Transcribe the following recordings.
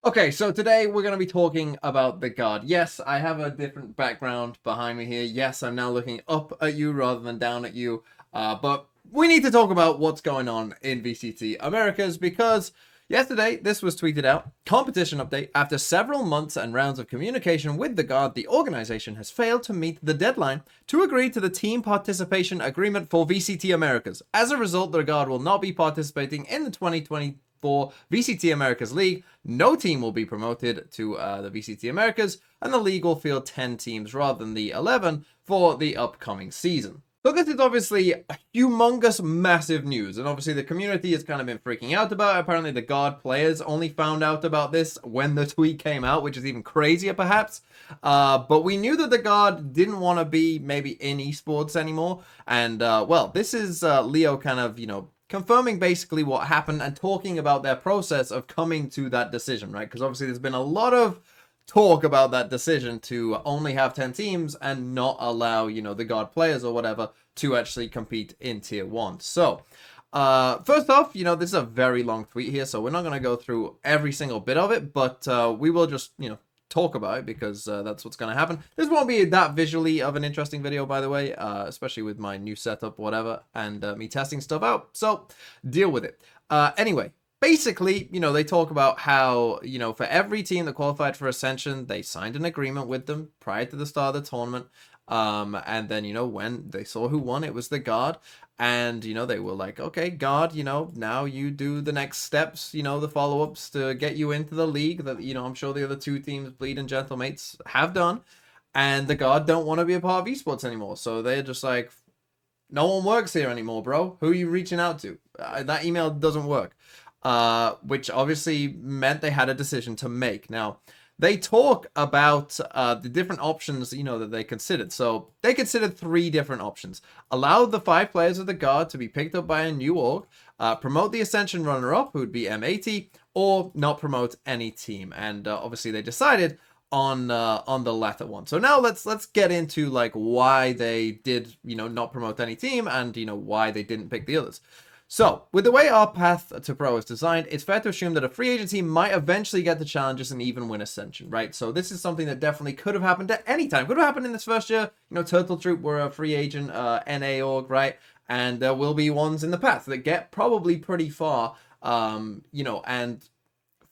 Okay, so today we're going to be talking about the guard. Yes, I have a different background behind me here. Yes, I'm now looking up at you rather than down at you. But we need to talk about what's going on in VCT Americas because yesterday this was tweeted out. Competition update. After several months and rounds of communication with the guard, the organization has failed to meet the deadline to agree to the team participation agreement for VCT Americas. As a result, the guard will not be participating in the 2020 for VCT Americas League. No team will be promoted to the VCT Americas, and the league will field 10 teams rather than the 11 for the upcoming season. So this is obviously a humongous, massive news, and obviously the community has kind of been freaking out about it. Apparently the guard players only found out about this when the tweet came out, which is even crazier perhaps. But we knew that the guard didn't want to be maybe in esports anymore, and well, this is Leo kind of, confirming basically what happened and talking about their process of coming to that decision, right? Because obviously there's been a lot of talk about that decision to only have 10 teams and not allow, the guard players or whatever to actually compete in tier 1. So, first off, this is a very long tweet here, so we're not going to go through every single bit of it, but we will just, talk about it because that's what's going to happen. This won't be that visually of an interesting video, by the way, especially with my new setup, whatever, and me testing stuff out. So deal with it. Anyway, basically, they talk about how, for every team that qualified for Ascension, they signed an agreement with them prior to the start of the tournament. And then, when they saw who won, it was the guard. And, they were like, okay, guard, now you do the next steps, the follow-ups to get you into the league that, I'm sure the other two teams, Bleed and Gentlemates, have done. And the guard don't want to be a part of esports anymore. So they're just like, no one works here anymore, bro. Who are you reaching out to? That email doesn't work. Which obviously meant they had a decision to make. Now, they talk about the different options, that they considered. So they considered 3 different options. Allow the 5 players of the guard to be picked up by a new org, promote the Ascension runner-up, who would be M80, or not promote any team. And obviously they decided on the latter one. So now let's get into like why they did, not promote any team and, why they didn't pick the others. So, with the way our path to pro is designed, it's fair to assume that a free agent team might eventually get the challenges and even win Ascension, right? So this is something that definitely could have happened at any time. Could have happened in this first year. Turtle Troop were a free agent NA org, right? And there will be ones in the path that get probably pretty far, and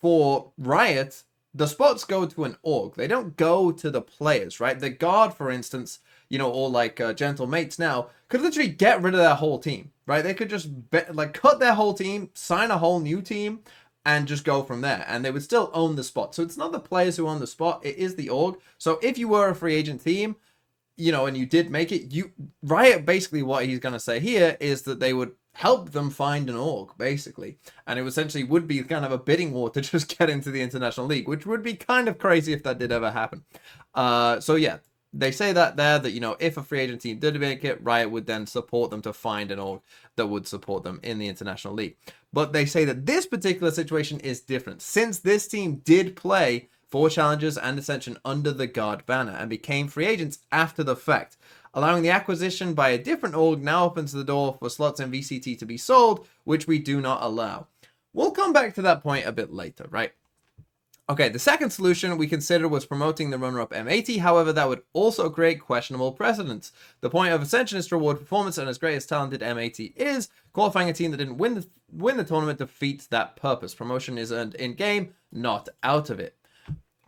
for Riot, the spots go to an org. They don't go to the players, right? The guard, for instance, or like Gentle Mates now, could literally get rid of their whole team, right? They could just cut their whole team, sign a whole new team, and just go from there. And they would still own the spot. So it's not the players who own the spot, it is the org. So if you were a free agent team, and you did make it, Riot, basically what he's going to say here is that they would help them find an org, basically. And it essentially would be kind of a bidding war to just get into the International League, which would be kind of crazy if that did ever happen. So yeah. They say that if a free agent team did make it, Riot would then support them to find an org that would support them in the International League. But they say that this particular situation is different, since this team did play 4 challenges and Ascension under the guard banner and became free agents after the fact. Allowing the acquisition by a different org now opens the door for slots in VCT to be sold, which we do not allow. We'll come back to that point a bit later, right? Okay, the second solution we considered was promoting the runner-up M80, however, that would also create questionable precedents. The point of Ascension is to reward performance, and as great as talented M80 is, qualifying a team that didn't win the tournament defeats that purpose. Promotion is earned in-game, not out of it.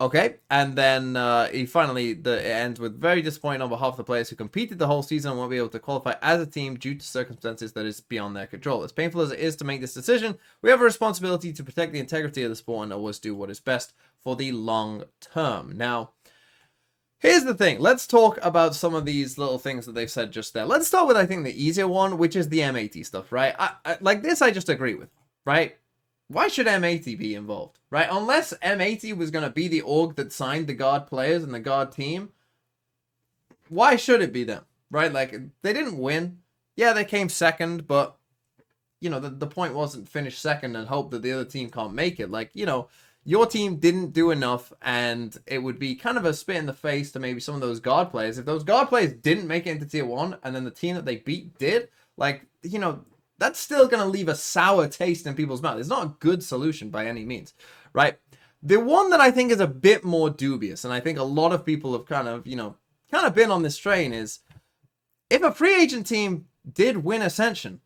Okay, and then it ends with very disappointing on behalf of the players who competed the whole season and won't be able to qualify as a team due to circumstances that is beyond their control. As painful as it is to make this decision, we have a responsibility to protect the integrity of the sport and always do what is best for the long term. Now, here's the thing. Let's talk about some of these little things that they've said just there. Let's start with, I think, the easier one, which is the M80 stuff, right? Like this, I just agree with, right? Why should M80 be involved, right? Unless M80 was going to be the org that signed the guard players and the guard team, why should it be them, right? Like, they didn't win. Yeah, they came second, but, the point wasn't finish second and hope that the other team can't make it. Like, your team didn't do enough, and it would be kind of a spit in the face to maybe some of those guard players. If those guard players didn't make it into tier 1, and then the team that they beat did, like, that's still going to leave a sour taste in people's mouth. It's not a good solution by any means, right? The one that I think is a bit more dubious, and I think a lot of people have kind of been on this train, is if a free agent team did win Ascension,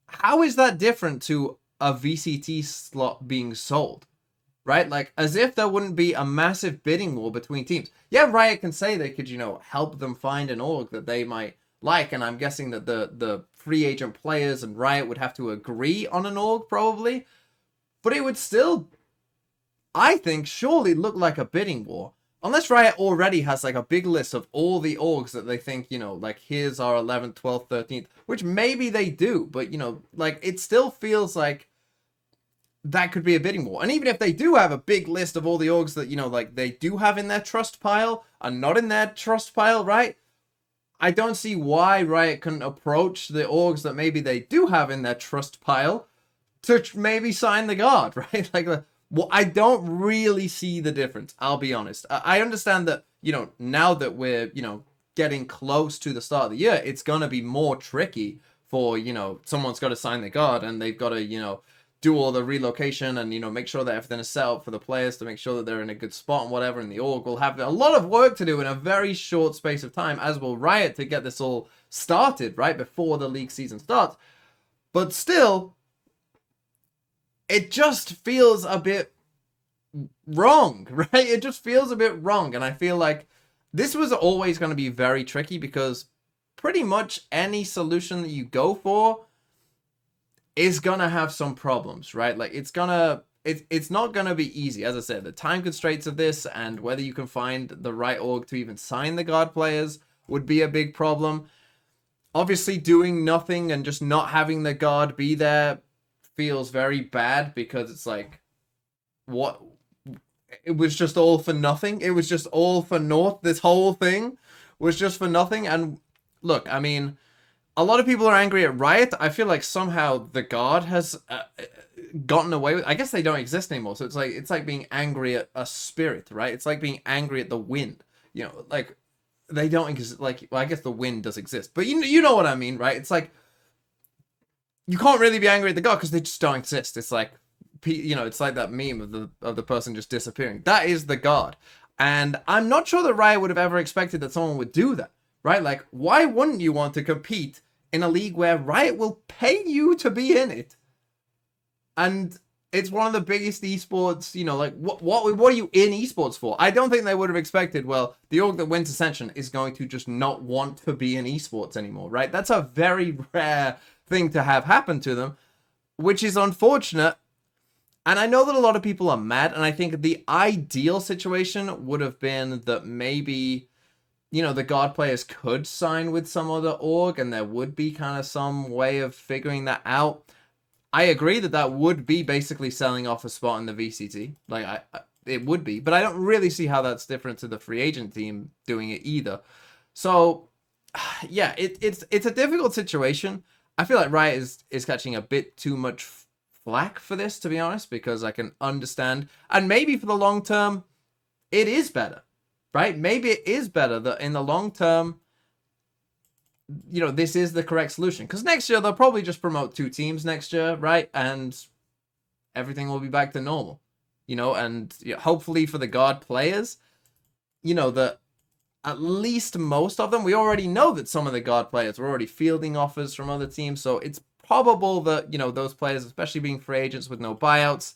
how is that different to a VCT slot being sold? Right? Like, as if there wouldn't be a massive bidding war between teams. Yeah, Riot can say they could, help them find an org that they might like, and I'm guessing that the free agent players and Riot would have to agree on an org, probably. But it would still, I think, surely look like a bidding war. Unless Riot already has, like, a big list of all the orgs that they think, like, here's our 11th, 12th, 13th, which maybe they do, but, like, it still feels like that could be a bidding war. And even if they do have a big list of all the orgs that, like, they do have in their trust pile and not in their trust pile, right? I don't see why Riot couldn't approach the orgs that maybe they do have in their trust pile to maybe sign the guard, right? Like, well, I don't really see the difference, I'll be honest. I understand that, now that we're, getting close to the start of the year, it's going to be more tricky for, someone's got to sign the guard and they've got to, do all the relocation and, make sure that everything is set up for the players to make sure that they're in a good spot and whatever. And the org will have a lot of work to do in a very short space of time, as will Riot, to get this all started, right, before the league season starts. But still, it just feels a bit wrong, right? It just feels a bit wrong. And I feel like this was always going to be very tricky because pretty much any solution that you go for is gonna have some problems, right? Like, it's not gonna be easy. As I said, the time constraints of this and whether you can find the right org to even sign the guard players would be a big problem. Obviously, doing nothing and just not having the guard be there feels very bad because it's like, what? It was just all for nothing. It was just all for naught. This whole thing was just for nothing. And look, I mean, a lot of people are angry at Riot. I feel like somehow the guard has gotten away with. I guess they don't exist anymore. So it's like being angry at a spirit, right? It's like being angry at the wind. Like they don't exist. Like, well, I guess the wind does exist, but you know what I mean, right? It's like you can't really be angry at the god because they just don't exist. It's like it's like that meme of the person just disappearing. That is the god, and I'm not sure that Riot would have ever expected that someone would do that, right? Like, why wouldn't you want to compete in a league where Riot will pay you to be in it? And it's one of the biggest esports, like, what are you in esports for? I don't think they would have expected, well, the org that wins Ascension is going to just not want to be in esports anymore, right? That's a very rare thing to have happen to them, which is unfortunate. And I know that a lot of people are mad, and I think the ideal situation would have been that maybe, the guard players could sign with some other org, and there would be kind of some way of figuring that out. I agree that would be basically selling off a spot in the VCT. Like, it would be, but I don't really see how that's different to the free agent team doing it either. So, yeah, it's a difficult situation. I feel like Riot is catching a bit too much flack for this, to be honest, because I can understand, and maybe for the long term, it is better. Right? Maybe it is better that in the long term, this is the correct solution. Because next year, they'll probably just promote 2 teams next year, right? And everything will be back to normal. And hopefully for the guard players, that at least most of them, we already know that some of the guard players were already fielding offers from other teams. So it's probable that, those players, especially being free agents with no buyouts,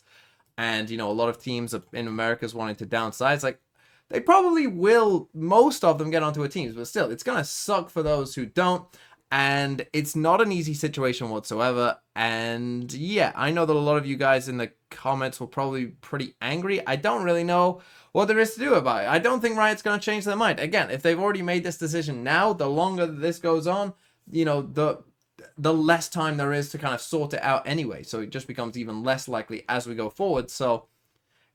and, a lot of teams in America is wanting to downsize, like, they probably will, most of them, get onto a team, but still, it's going to suck for those who don't, and it's not an easy situation whatsoever. And yeah, I know that a lot of you guys in the comments will probably be pretty angry. I don't really know what there is to do about it. I don't think Riot's going to change their mind. Again, if they've already made this decision now, the longer that this goes on, the less time there is to kind of sort it out anyway. So it just becomes even less likely as we go forward. So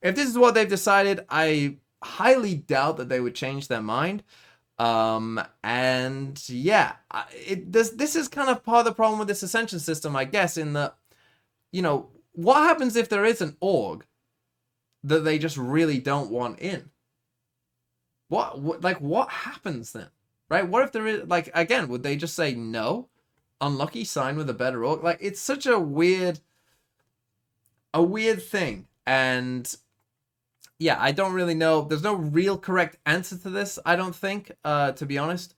if this is what they've decided, I highly doubt that they would change their mind. And yeah, this is kind of part of the problem with this Ascension system, I guess, in that, what happens if there is an org that they just really don't want in? What happens then? Right? What if there is, like, again, would they just say no? Unlucky, sign with a better org? Like, it's such a weird thing. And yeah, I don't really know. There's no real correct answer to this, I don't think, to be honest.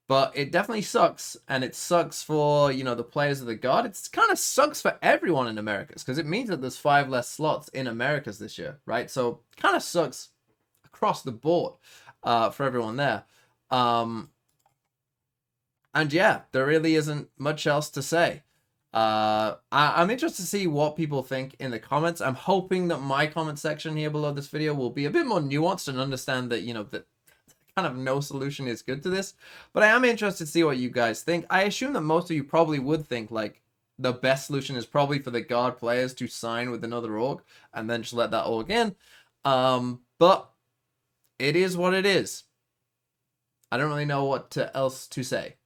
But it definitely sucks, and it sucks for, you know, the players of the God. It kind of sucks for everyone in Americas, because it means that there's 5 less slots in Americas this year, right? So kind of sucks across the board for everyone there. And yeah, there really isn't much else to say. I'm interested to see what people think in the comments. I'm hoping that my comment section here below this video will be a bit more nuanced and understand that, you know, that kind of no solution is good to this. But I am interested to see what you guys think. I assume that most of you probably would think, like, the best solution is probably for the God players to sign with another org and then just let that org in. But it is what it is. I don't really know what else to say.